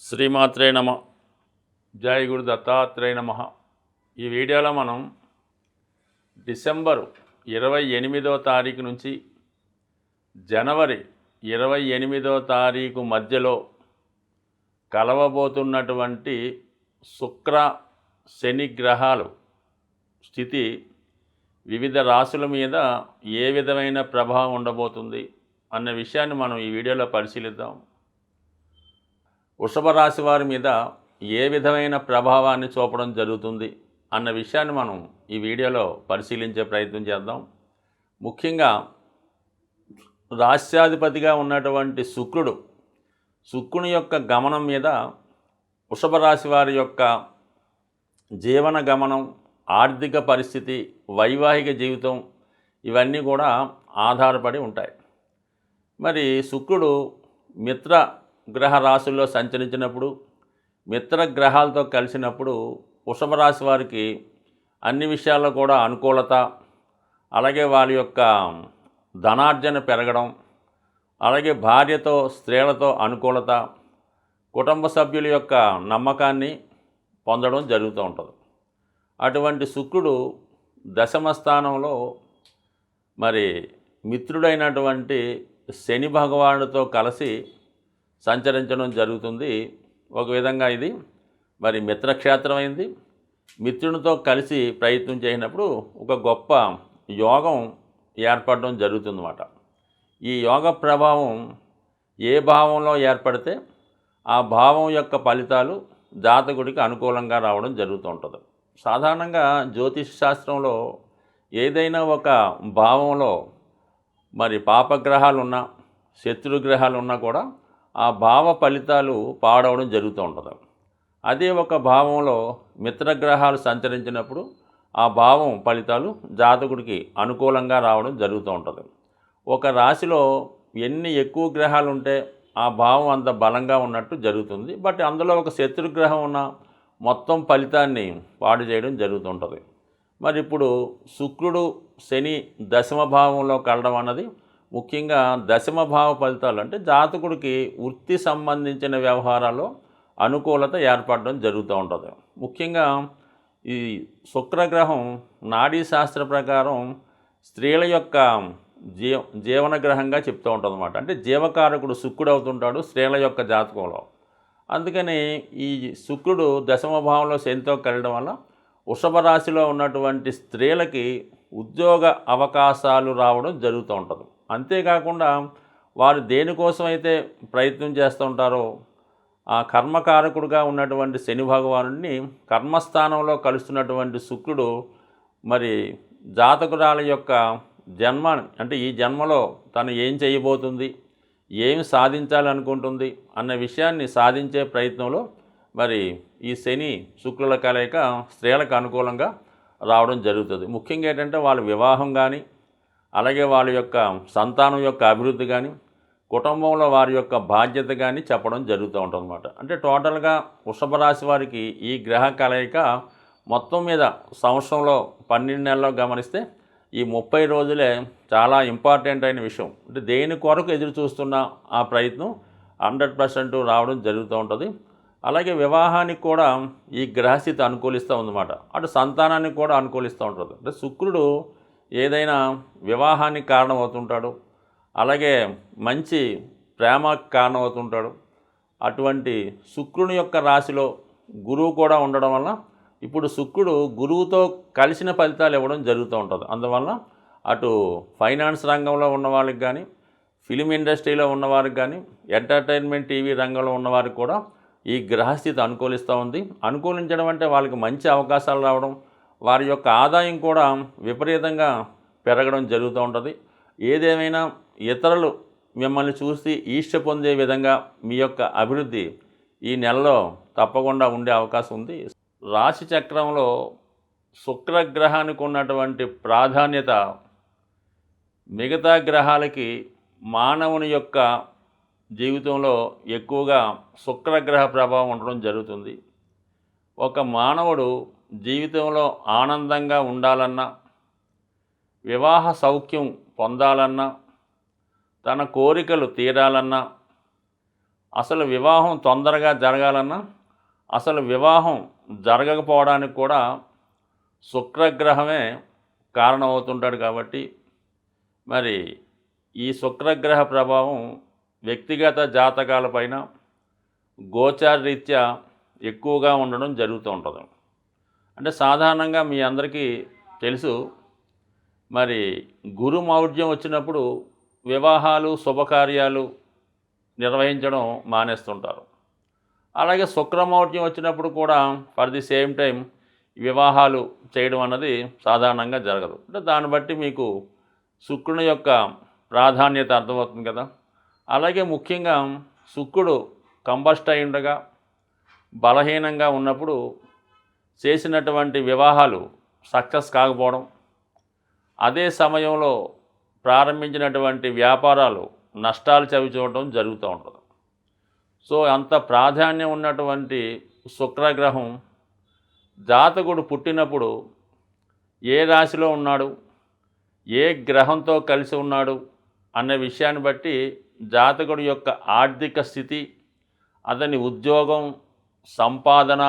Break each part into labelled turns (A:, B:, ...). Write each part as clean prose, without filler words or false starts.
A: శ్రీమాత్రే నమ. జై గురు దత్తాత్రేయ నమ. ఈ వీడియోలో మనం డిసెంబరు 28వ తారీఖు నుంచి జనవరి 28వ తారీఖు మధ్యలో కలవబోతున్నటువంటి శుక్ర శని గ్రహాలు స్థితి వివిధ రాశుల మీద ఏ విధమైన ప్రభావం ఉండబోతుంది అన్న విషయాన్ని మనం ఈ వీడియోలో పరిశీలిద్దాం. వృషభ రాశి వారి మీద ఏ విధమైన ప్రభావాన్ని చూపడం జరుగుతుంది అన్న విషయాన్ని మనం ఈ వీడియోలో పరిశీలించే ప్రయత్నం చేద్దాం. ముఖ్యంగా రాశ్యాధిపతిగా ఉన్నటువంటి శుక్రుని యొక్క గమనం మీద వృషభ రాశి వారి యొక్క జీవన గమనం, ఆర్థిక పరిస్థితి, వైవాహిక జీవితం ఇవన్నీ కూడా ఆధారపడి ఉంటాయి. మరి శుక్రుడు మిత్ర గ్రహ రాశుల్లో సంచరించినప్పుడు, మిత్ర గ్రహాలతో కలిసినప్పుడు వృషభ రాశి వారికి అన్ని విషయాల్లో కూడా అనుకూలత, అలాగే వారి యొక్క ధనార్జన పెరగడం, అలాగే భార్యతో స్త్రీలతో అనుకూలత, కుటుంబ సభ్యుల యొక్క నమ్మకాన్ని పొందడం జరుగుతూ ఉంటుంది. అటువంటి శుక్రుడు దశమ స్థానంలో మరి మిత్రుడైనటువంటి శని భగవానుడితో కలిసి సంచరించడం జరుగుతుంది. ఒక విధంగా ఇది మరి మిత్రక్షేత్రమైంది. మిత్రునితో కలిసి ప్రయత్నం చేసినప్పుడు ఒక గొప్ప యోగం ఏర్పడడం జరుగుతుందన్నమాట. ఈ యోగ ప్రభావం ఏ భావంలో ఏర్పడితే ఆ భావం యొక్క ఫలితాలు జాతకుడికి అనుకూలంగా రావడం జరుగుతూ ఉంటుంది. సాధారణంగా జ్యోతిష్ శాస్త్రంలో ఏదైనా ఒక భావంలో మరి పాపగ్రహాలు ఉన్నా, శత్రుగ్రహాలు ఉన్నా కూడా ఆ భావ ఫలితాలు పాడవడం జరుగుతూ ఉంటుంది. అదే ఒక భావంలో మిత్రగ్రహాలు సంచరించినప్పుడు ఆ భావం ఫలితాలు జాతకుడికి అనుకూలంగా రావడం జరుగుతూ ఉంటుంది. ఒక రాశిలో ఎన్ని ఎక్కువ గ్రహాలు ఉంటే ఆ భావం అంత బలంగా ఉన్నట్టు జరుగుతుంది. బట్ అందులో ఒక శత్రుగ్రహం ఉన్న మొత్తం ఫలితాన్ని పాడు చేయడం జరుగుతుంటుంది. మరి ఇప్పుడు శుక్రుడు శని దశమ భావంలో కలడం అన్నది ముఖ్యంగా దశమ భావ ఫలితాలు అంటే జాతకుడికి వృత్తి సంబంధించిన వ్యవహారాల్లో అనుకూలత ఏర్పడడం జరుగుతూ ఉంటుంది. ముఖ్యంగా ఈ శుక్రగ్రహం నాడీ శాస్త్ర ప్రకారం స్త్రీల యొక్క జీవన గ్రహంగా చెప్తూ ఉంటుంది అన్నమాట. అంటే జీవకారకుడు శుక్రుడు అవుతుంటాడు స్త్రీల యొక్క జాతకంలో. అందుకని ఈ శుక్రుడు దశమ భావంలో శనితో కలగడం వల్ల వృషభ రాశిలో ఉన్నటువంటి స్త్రీలకి ఉద్యోగ అవకాశాలు రావడం జరుగుతూ ఉంటుంది. అంతేకాకుండా వారు దేనికోసం అయితే ప్రయత్నం చేస్తూ ఉంటారో ఆ కర్మకారకుడుగా ఉన్నటువంటి శని భగవానుడిని కర్మస్థానంలో కలుస్తున్నటువంటి శుక్రుడు మరి జాతకురాల యొక్క జన్మ అంటే ఈ జన్మలో తను ఏం చేయబోతుంది, ఏమి సాధించాలనుకుంటుంది అన్న విషయాన్ని సాధించే ప్రయత్నంలో మరి ఈ శని శుక్రుల కలయిక స్త్రీలకు అనుకూలంగా రావడం జరుగుతుంది. ముఖ్యంగా ఏంటంటే వాళ్ళ వివాహం కానీ, అలాగే వాళ్ళ యొక్క సంతానం యొక్క అభివృద్ధి కానీ, కుటుంబంలో వారి యొక్క బాధ్యత కానీ చెప్పడం జరుగుతూ ఉంటుందన్నమాట. అంటే టోటల్గా వృషభ రాశి వారికి ఈ గ్రహ కలయిక మొత్తం మీద సంవత్సరంలో 12 నెలల్లో గమనిస్తే ఈ 30 రోజులే చాలా ఇంపార్టెంట్ అయిన విషయం. అంటే దేని కొరకు ఎదురు చూస్తున్న ఆ ప్రయత్నం 100% రావడం జరుగుతూ ఉంటుంది. అలాగే వివాహానికి కూడా ఈ గ్రహస్థితి అనుకూలిస్తూ ఉందన్నమాట. అటు సంతానానికి కూడా అనుకూలిస్తూ ఉంటుంది. అంటే శుక్రుడు ఏదైనా వివాహానికి కారణమవుతుంటాడు, అలాగే మంచి ప్రేమకు కారణమవుతుంటాడు. అటువంటి శుక్రుని యొక్క రాశిలో గురువు కూడా ఉండడం వల్ల ఇప్పుడు శుక్రుడు గురువుతో కలిసిన ఫలితాలు ఇవ్వడం జరుగుతూ ఉంటుంది. అందువల్ల అటు ఫైనాన్స్ రంగంలో ఉన్న వాళ్ళకి కానీ, ఫిలిం ఇండస్ట్రీలో ఉన్నవారికి కానీ, ఎంటర్టైన్మెంట్ టీవీ రంగంలో ఉన్నవారికి కూడా ఈ గ్రహస్థితి అనుకూలిస్తూ ఉంది. అనుకూలించడం అంటే వాళ్ళకి మంచి అవకాశాలు రావడం, వారి యొక్క ఆదాయం కూడా విపరీతంగా పెరగడం జరుగుతూ ఉంటుంది. ఏదేమైనా ఇతరులు మిమ్మల్ని చూసి ఈర్ష్య పొందే విధంగా మీ యొక్క అభివృద్ధి ఈ నెలలో తప్పకుండా ఉండే అవకాశం ఉంది. రాశి చక్రంలో శుక్రగ్రహానికి ఉన్నటువంటి ప్రాధాన్యత మిగతా గ్రహాలకి మానవుని యొక్క జీవితంలో ఎక్కువగా శుక్రగ్రహ ప్రభావం ఉండడం జరుగుతుంది. ఒక మానవుడు జీవితంలో ఆనందంగా ఉండాలన్నా, వివాహ సౌఖ్యం పొందాలన్నా, తన కోరికలు తీరాలన్నా అసలు వివాహం తొందరగా జరగాలన్నా అసలు వివాహం జరగకపోవడానికి కూడా శుక్రగ్రహమే కారణమవుతుంటాడు. కాబట్టి మరి ఈ శుక్రగ్రహ ప్రభావం వ్యక్తిగత జాతకాలపైన గోచారరీత్యా ఎక్కువగా ఉండడం జరుగుతూ ఉంటుంది. అంటే సాధారణంగా మీ అందరికీ తెలుసు, మరి గురు మౌఢ్యం వచ్చినప్పుడు వివాహాలు శుభకార్యాలు నిర్వహించడం మానేస్తుంటారు. అలాగే శుక్రమౌఢ్యం వచ్చినప్పుడు కూడా ఫర్ ది సేమ్ టైం వివాహాలు చేయడం అన్నది సాధారణంగా జరగదు. అంటే దాన్ని బట్టి మీకు శుక్రుని యొక్క ప్రాధాన్యత అర్థమవుతుంది కదా. అలాగే ముఖ్యంగా శుక్రుడు కంబస్ట్ అయి ఉండగా బలహీనంగా ఉన్నప్పుడు చేసినటువంటి వివాహాలు సక్సెస్ కాకపోవడం, అదే సమయంలో ప్రారంభించినటువంటి వ్యాపారాలు నష్టాలు చవిచూడటం జరుగుతూ ఉంటుంది. సో అంత ప్రాధాన్యం ఉన్నటువంటి శుక్రగ్రహం జాతకుడు పుట్టినప్పుడు ఏ రాశిలో ఉన్నాడు, ఏ గ్రహంతో కలిసి ఉన్నాడు అనే విషయాన్ని బట్టి జాతకుడి యొక్క ఆర్థిక స్థితి, అతని ఉద్యోగం, సంపాదన,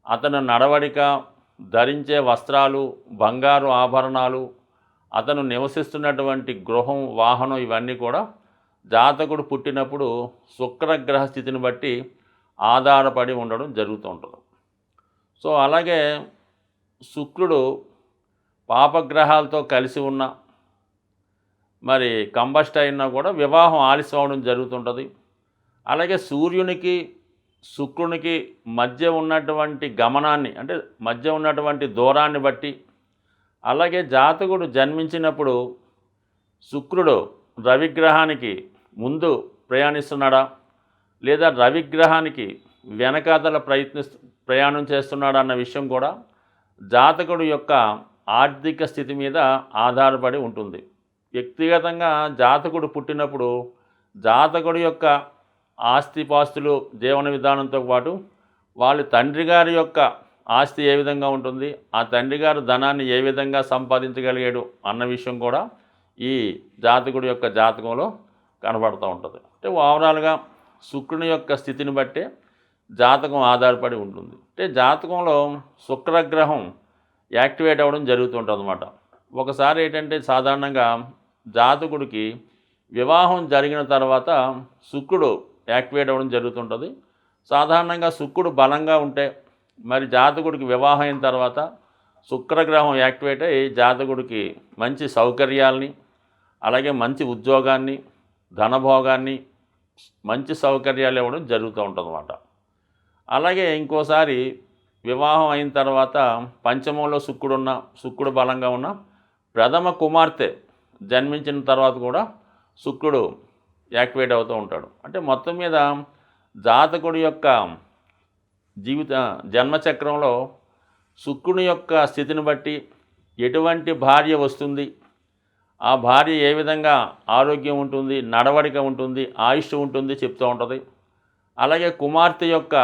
A: అతని నడవడిక, ధరించే వస్త్రాలు, బంగారు ఆభరణాలు, అతను నివసిస్తున్నటువంటి గృహం, వాహనం ఇవన్నీ కూడా జాతకుడు పుట్టినప్పుడు శుక్రగ్రహ స్థితిని బట్టి ఆధారపడి ఉండడం జరుగుతూ ఉంటుంది. సో అలాగే శుక్రుడు పాపగ్రహాలతో కలిసి ఉన్న మరి కంబస్ట్ అయినా కూడా వివాహం ఆలస్యం అవడం జరుగుతుంటుంది. అలాగే సూర్యునికి శుక్రునికి మధ్య ఉన్నటువంటి గమనాన్ని, అంటే మధ్య ఉన్నటువంటి దూరాన్ని బట్టి, అలాగే జాతకుడు జన్మించినప్పుడు శుక్రుడు రవిగ్రహానికి ముందు ప్రయాణిస్తున్నాడా లేదా రవిగ్రహానికి వెనకాతల ప్రయాణం చేస్తున్నాడా అన్న విషయం కూడా జాతకుడు యొక్క ఆర్థిక స్థితి మీద ఆధారపడి ఉంటుంది. వ్యక్తిగతంగా జాతకుడు పుట్టినప్పుడు జాతకుడి యొక్క ఆస్తిపాస్తులు, జీవన విధానంతో పాటు వాళ్ళ తండ్రి గారి యొక్క ఆస్తి ఏ విధంగా ఉంటుంది, ఆ తండ్రి గారు ధనాన్ని ఏ విధంగా సంపాదించగలిగాడు అన్న విషయం కూడా ఈ జాతకుడి యొక్క జాతకంలో కనబడుతూ ఉంటుంది. అంటే ఓవరాల్గా శుక్రుని యొక్క స్థితిని బట్టే జాతకం ఆధారపడి ఉంటుంది. అంటే జాతకంలో శుక్రగ్రహం యాక్టివేట్ అవ్వడం జరుగుతుంటుంది అన్నమాట. ఒకసారి ఏంటంటే సాధారణంగా జాతకుడికి వివాహం జరిగిన తర్వాత శుక్రుడు యాక్టివేట్ అవ్వడం జరుగుతుంటుంది. సాధారణంగా శుక్రుడు బలంగా ఉంటే మరి జాతకుడికి వివాహం అయిన తర్వాత శుక్రగ్రహం యాక్టివేట్ అయ్యి జాతకుడికి మంచి సౌకర్యాల్ని, అలాగే మంచి ఉద్యోగాన్ని, ధనభోగాన్ని, మంచి సౌకర్యాలు ఇవ్వడం జరుగుతూ ఉంటుంది అన్నమాట. అలాగే ఇంకోసారి వివాహం అయిన తర్వాత పంచమంలో శుక్రుడు బలంగా ఉన్న ప్రథమ కుమార్తె జన్మించిన తర్వాత కూడా శుక్రుడు యాక్టివేట్ అవుతూ ఉంటాడు. అంటే మొత్తం మీద జాతకుడి యొక్క జన్మచక్రంలో శుక్రుని యొక్క స్థితిని బట్టి ఎటువంటి భార్య వస్తుంది, ఆ భార్య ఏ విధంగా ఆరోగ్యం ఉంటుంది, నడవడిక ఉంటుంది, ఆయుష్ ఉంటుంది చెప్తూ ఉంటుంది. అలాగే కుమార్తె యొక్క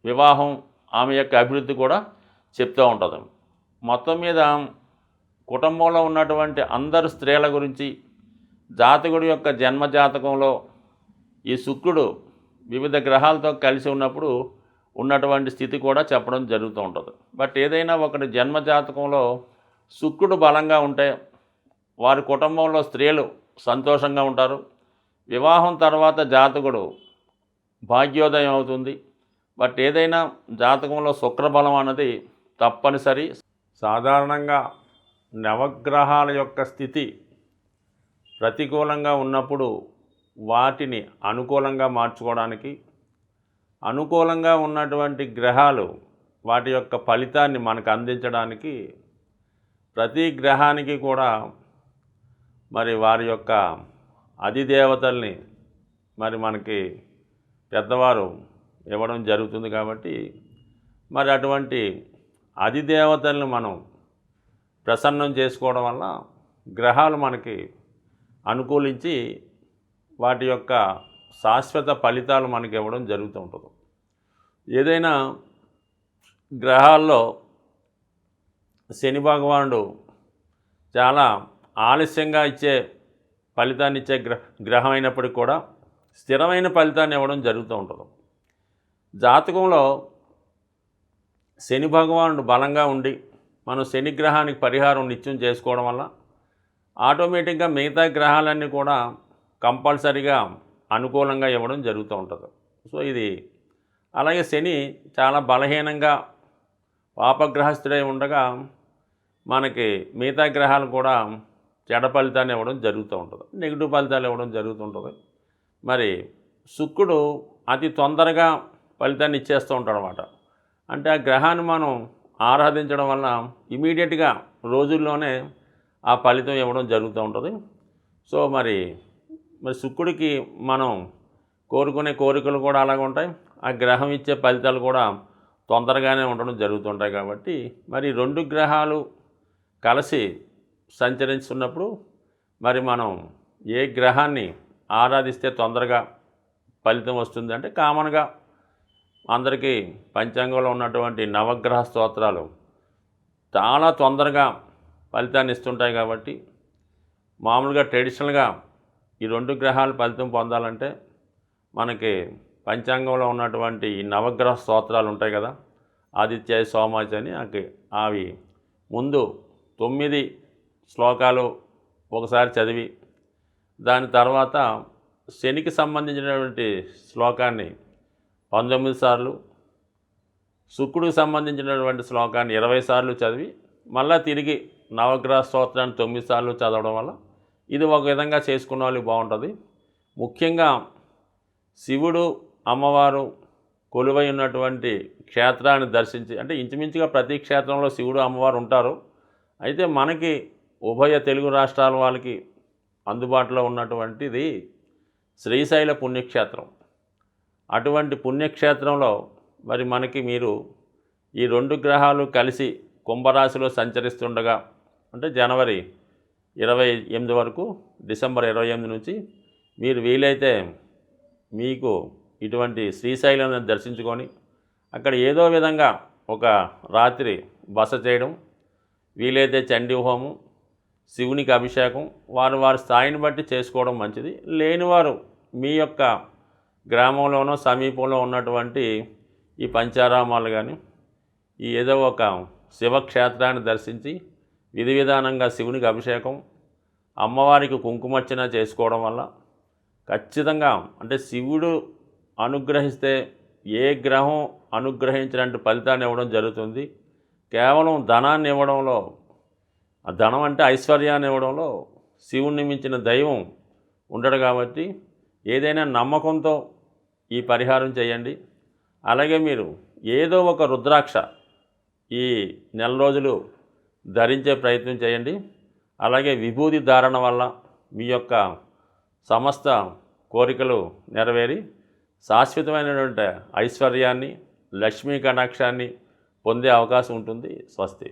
A: వివాహం, ఆమె యొక్క అభివృద్ధి కూడా చెప్తూ ఉంటుంది. మొత్తం మీద కుటుంబంలో ఉన్నటువంటి అందరు స్త్రీల గురించి జాతకుడి యొక్క జన్మజాతకంలో ఈ శుక్రుడు వివిధ గ్రహాలతో కలిసి ఉన్నప్పుడు ఉన్నటువంటి స్థితి కూడా చెప్పడం జరుగుతూ ఉంటుంది. బట్ ఏదైనా ఒకటి జన్మజాతకంలో శుక్రుడు బలంగా ఉంటే వారి కుటుంబంలో స్త్రీలు సంతోషంగా ఉంటారు. వివాహం తర్వాత జాతకుడు భాగ్యోదయం అవుతుంది. బట్ ఏదైనా జాతకంలో శుక్రబలం అన్నది తప్పనిసరి. సాధారణంగా నవగ్రహాల యొక్క స్థితి ప్రతికూలంగా ఉన్నప్పుడు వాటిని అనుకూలంగా మార్చుకోవడానికి, అనుకూలంగా ఉన్నటువంటి గ్రహాలు వాటి యొక్క ఫలితాన్ని మనకు అందించడానికి ప్రతి గ్రహానికి కూడా మరి వారి యొక్క అధిదేవతల్ని మరి మనకి పెద్దవారు ఇవ్వడం జరుగుతుంది. కాబట్టి మరి అటువంటి అధిదేవతల్ని మనం ప్రసన్నం చేసుకోవడం వల్ల గ్రహాలు మనకి అనుకూలించి వాటి యొక్క శాశ్వత ఫలితాలు మనకి ఇవ్వడం జరుగుతూ ఉంటుంది. ఏదైనా గ్రహాల్లో శని భగవానుడు చాలా ఆలస్యంగా ఇచ్చే ఫలితాన్ని ఇచ్చే గ్రహం అయినప్పటికీ కూడా స్థిరమైన ఫలితాన్ని ఇవ్వడం జరుగుతూ ఉంటుంది. జాతకంలో శని భగవానుడు బలంగా ఉండి మనం శని గ్రహానికి పరిహారం నిత్యం చేసుకోవడం వల్ల ఆటోమేటిక్గా మిగతా గ్రహాలన్నీ కూడా కంపల్సరీగా అనుకూలంగా ఇవ్వడం జరుగుతూ ఉంటుంది. సో ఇది అలాగే శని చాలా బలహీనంగా పాపగ్రహస్థుడై ఉండగా మనకి మిగతా గ్రహాలు కూడా చెడ ఫలితాన్ని ఇవ్వడం జరుగుతూ ఉంటుంది, నెగిటివ్ ఫలితాలు ఇవ్వడం జరుగుతుంటుంది. మరి శుక్రుడు అతి తొందరగా ఫలితాన్ని ఇచ్చేస్తూ ఉంటాడు అనమాట. అంటే ఆ గ్రహాన్ని మనం ఆరాధించడం వల్ల ఇమీడియట్గా రోజుల్లోనే ఆ ఫలితం ఇవ్వడం జరుగుతూ ఉంటుంది. సో మరి శుక్రుడికి మనం కోరుకునే కోరికలు కూడా అలాగే ఉంటాయి, ఆ గ్రహం ఇచ్చే ఫలితాలు కూడా తొందరగానే ఉండడం జరుగుతుంటాయి. కాబట్టి మరి రెండు గ్రహాలు కలిసి సంచరిస్తున్నప్పుడు మరి మనం ఏ గ్రహాన్ని ఆరాధిస్తే తొందరగా ఫలితం వస్తుంది అంటే కామన్గా అందరికీ పంచాంగంలో ఉన్నటువంటి నవగ్రహ స్తోత్రాలు చాలా తొందరగా ఫలితాన్ని ఇస్తుంటాయి. కాబట్టి మామూలుగా ట్రెడిషనల్గా ఈ రెండు గ్రహాలు ఫలితం పొందాలంటే మనకి పంచాంగంలో ఉన్నటువంటి ఈ నవగ్రహ స్తోత్రాలు ఉంటాయి కదా, ఆదిత్య సోమాచ అని అవి ముందు 9 శ్లోకాలు ఒకసారి చదివి దాని తర్వాత శనికి సంబంధించినటువంటి శ్లోకాన్ని 19 సార్లు, శుక్రుడికి సంబంధించినటువంటి శ్లోకాన్ని 20 సార్లు చదివి మళ్ళీ తిరిగి నవగ్రహ స్తోత్రాన్ని 9 సార్లు చదవడం వల్ల ఇది ఒక విధంగా చేసుకున్న వాళ్ళకి బాగుంటుంది. ముఖ్యంగా శివుడు అమ్మవారు కొలువై ఉన్నటువంటి క్షేత్రాన్ని దర్శించి, అంటే ఇంచుమించుగా ప్రతి క్షేత్రంలో శివుడు అమ్మవారు ఉంటారు. అయితే మనకి ఉభయ తెలుగు రాష్ట్రాల వాళ్ళకి అందుబాటులో ఉన్నటువంటిది శ్రీశైల పుణ్యక్షేత్రం. అటువంటి పుణ్యక్షేత్రంలో మరి మనకి మీరు ఈ రెండు గ్రహాలు కలిసి కుంభరాశిలో సంచరిస్తుండగా అంటే జనవరి 28 వరకు డిసెంబర్ 28 నుంచి మీరు వీలైతే మీకు ఇటువంటి శ్రీశైలాన్ని దర్శించుకొని అక్కడ ఏదో విధంగా ఒక రాత్రి బస చేయడం, వీలైతే చండీ హోమం, శివునికి అభిషేకం వారి స్థాయిని బట్టి చేసుకోవడం మంచిది. లేనివారు మీ యొక్క గ్రామంలోనో సమీపంలో ఉన్నటువంటి ఈ పంచారామాలు కానీ ఈ ఏదో ఒక శివక్షేత్రాన్ని దర్శించి విధి విధానంగా శివునికి అభిషేకం, అమ్మవారికి కుంకుమర్చన చేసుకోవడం వల్ల ఖచ్చితంగా అంటే శివుడు అనుగ్రహిస్తే ఏ గ్రహం అనుగ్రహించినట్టు ఫలితాన్ని ఇవ్వడం జరుగుతుంది. కేవలం ధనాన్ని ఇవ్వడంలో, ఆ ధనం అంటే ఐశ్వర్యాన్ని ఇవ్వడంలో శివుణ్ణి మించిన దైవం ఉండడు. కాబట్టి ఏదైనా నమ్మకంతో ఈ పరిహారం చేయండి. అలాగే మీరు ఏదో ఒక రుద్రాక్ష ఈ నెల రోజులు ధరించే ప్రయత్నం చేయండి. అలాగే విభూతి ధారణ వల్ల మీ యొక్క సమస్త కోరికలు నెరవేరి శాశ్వతమైనటువంటి ఐశ్వర్యాన్ని, లక్ష్మీ కటాక్షాన్ని పొందే అవకాశం ఉంటుంది. స్వస్తి.